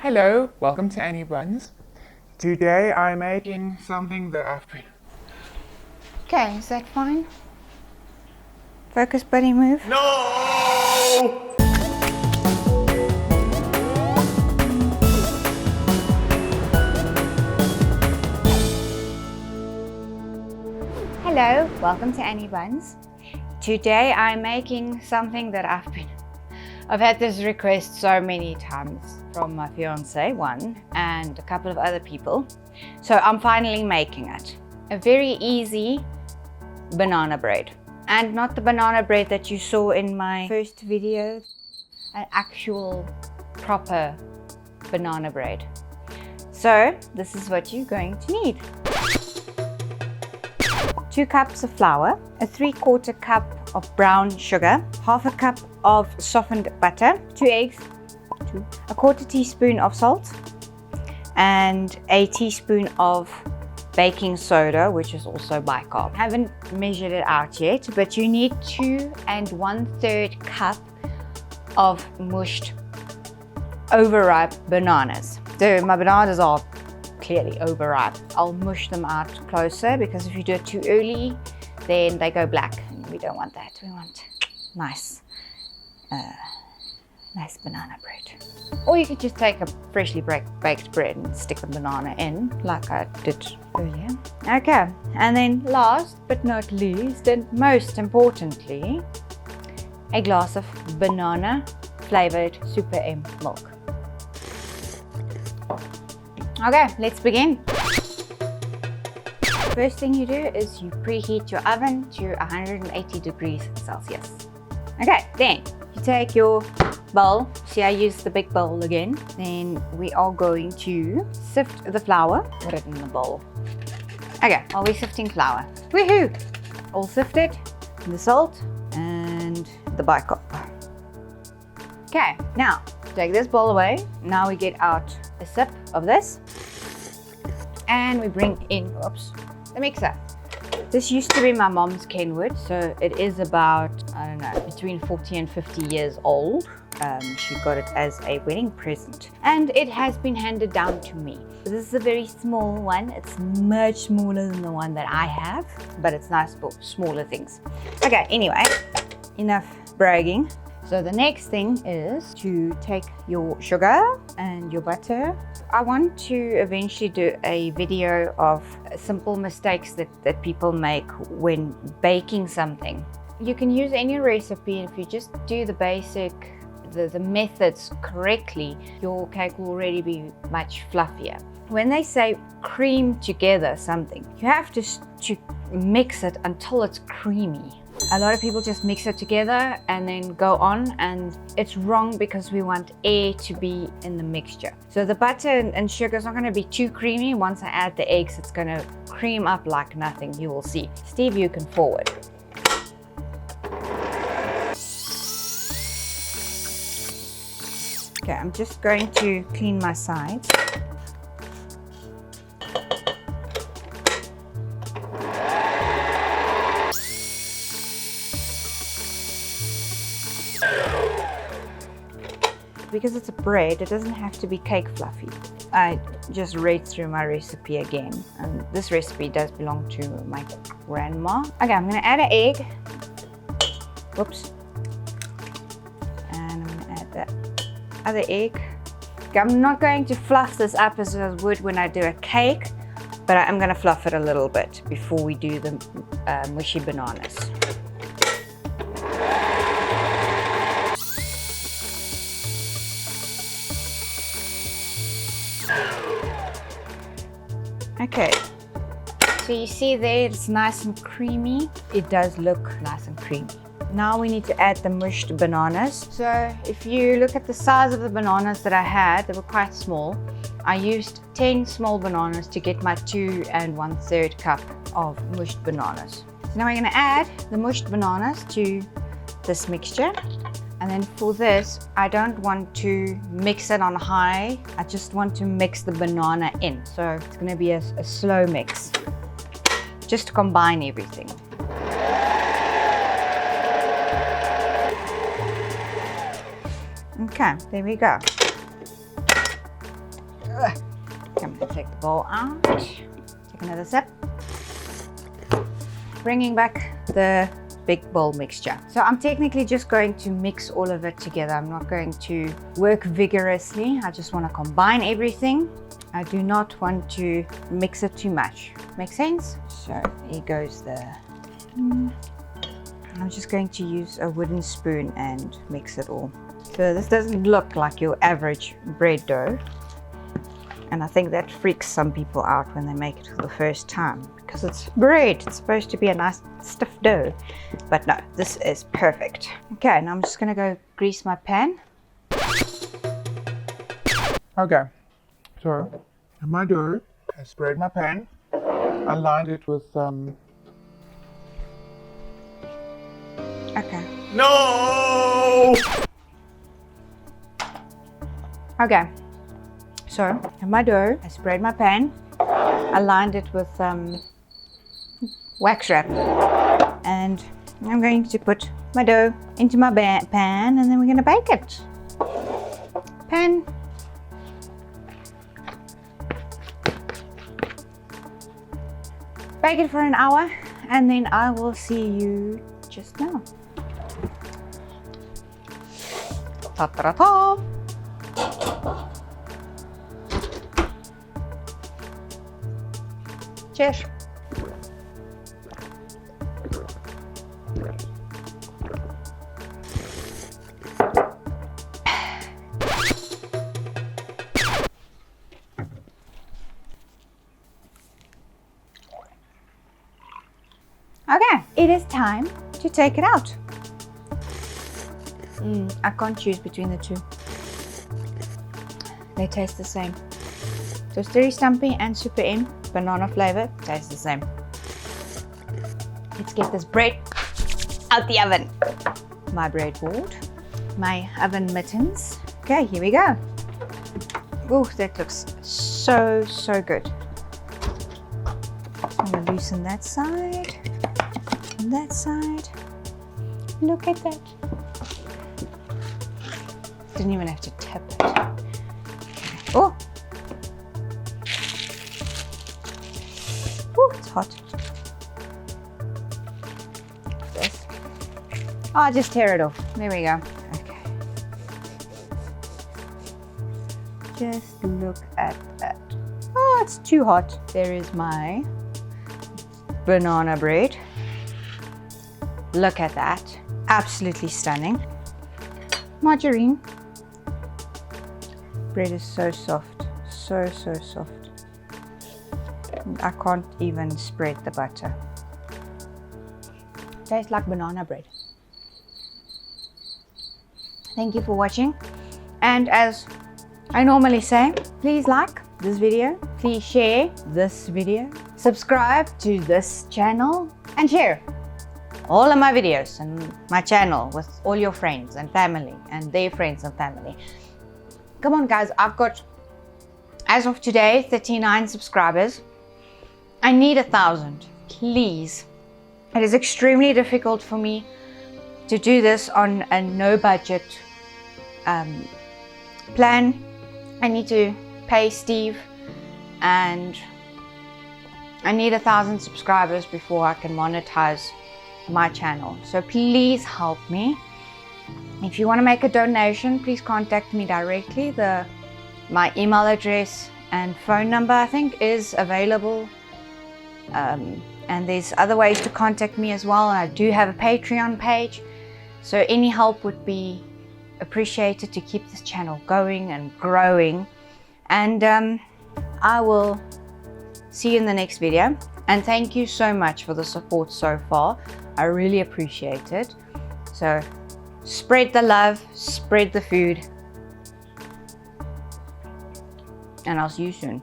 Hello, welcome to Any Buns. Today I'm making something that I've been... Okay, is that fine? Focus, buddy, move. No! Hello, welcome to Any Buns. Today I'm making something that I've had this request so many times from my fiance, one, and a couple of other people. So I'm finally making it. A very easy banana bread. And not the banana bread that you saw in my first video, an actual proper banana bread. So this is what you're going to need. 2 cups of flour, a 3/4 cup of brown sugar, half a cup of softened butter, 2 eggs, a 1/4 teaspoon of salt, and a teaspoon of baking soda, which is also bicarb. I haven't measured it out yet, but you need 2 1/3 cup of mushed overripe bananas. So my bananas are clearly overripe. I'll mush them out closer because if you do it too early, then they go black. And we don't want that. We want nice banana bread. Or you could just take a freshly baked bread and stick a banana in, like I did earlier. Okay, and then last but not least, and most importantly, a glass of banana flavored Super M milk. Okay, let's begin. First thing you do is you preheat your oven to 180 degrees Celsius. Okay, then you take your bowl. See, I used the big bowl again. Then we are going to sift the flour. Put it in the bowl. Okay, while we're sifting flour. Woohoo! All sifted. The salt and the bicarb. Okay, now take this bowl away. Now we get out a sip of this. And we bring in, the mixer. This used to be my mom's Kenwood, so it is about, I don't know, between 40 and 50 years old. She got it as a wedding present. And it has been handed down to me. This is a very small one. It's much smaller than the one that I have, but it's nice for smaller things. Okay, anyway, enough bragging. So the next thing is to take your sugar and your butter. I want to eventually do a video of simple mistakes that people make when baking something. You can use any recipe, and if you just do the basic, the methods correctly, your cake will already be much fluffier. When they say cream together something, you have to mix it until it's creamy. A lot of people just mix it together and then go on, and it's wrong because we want air to be in the mixture. So the butter and sugar is not going to be too creamy. Once I add the eggs, it's going to cream up like nothing. You will see. Steve, you can forward. Okay, I'm just going to clean my sides. Because it's a bread, it doesn't have to be cake fluffy. I just read through my recipe again, and this recipe does belong to my grandma. Okay, I'm gonna add an egg. Whoops. And I'm gonna add that other egg. Okay, I'm not going to fluff this up as I would when I do a cake, but I'm gonna fluff it a little bit before we do the mushy bananas. Okay, so you see there it's nice and creamy. It does look nice and creamy. Now we need to add the mushed bananas. So if you look at the size of the bananas that I had, they were quite small. I used 10 small bananas to get my 2 1/3 cup of mushed bananas. So now we're going to add the mushed bananas to this mixture. And then for this, I don't want to mix it on high. I just want to mix the banana in. So it's going to be a slow mix, just to combine everything. Okay, there we go. Come on, take the bowl out. Take another sip. Bringing back the big bowl mixture. So I'm technically just going to mix all of it together. I'm not going to work vigorously. I just want to combine everything. I do not want to mix it too much. Make sense? So here goes the... I'm just going to use a wooden spoon and mix it all. So this doesn't look like your average bread dough. And I think that freaks some people out when they make it for the first time, because it's bread. It's supposed to be a nice stiff dough. But no, this is perfect. Okay, now I'm just gonna go grease my pan. Okay, so in my dough, I spread my pan. I lined it with Okay. No! Okay. So in my dough, I spread my pan. I lined it with wax wrap, and I'm going to put my dough into my pan, and then we're going to bake it. Pan. Bake it for an hour, and then I will see you just now. Ta-ta-ta-ta. Cheers. Okay, it is time to take it out. I can't choose between the two. They taste the same. So Stirry Stumpy and Super M, banana flavor, taste the same. Let's get this bread out the oven. My breadboard, my oven mittens. Okay, here we go. Oh, that looks so good. I'm gonna loosen that side and that side. Look at that. Didn't even have to tip it. Okay. Oh. Ooh, it's hot. This. Oh, just tear it off. There we go. Okay. Just look at that. Oh, it's too hot. There is my banana bread. Look at that. Absolutely stunning. Margarine. Bread is so soft. So soft. I can't even spread the butter. Tastes like banana bread. Thank you for watching. And as I normally say, please like this video, please share this video, subscribe to this channel, and share all of my videos and my channel with all your friends and family and their friends and family. Come on guys, I've got, as of today, 39 subscribers. I need 1,000, please. It is extremely difficult for me to do this on a no budget plan. I need to pay Steve, and I need 1,000 subscribers before I can monetize my channel. So please help me. If you want to make a donation, please contact me directly. My email address and phone number, I think, is available. And there's other ways to contact me as well. I do have a Patreon page, so any help would be appreciated to keep this channel going and growing. And I will see you in the next video. And thank you so much for the support so far. I really appreciate it. So spread the love, spread the food, and I'll see you soon.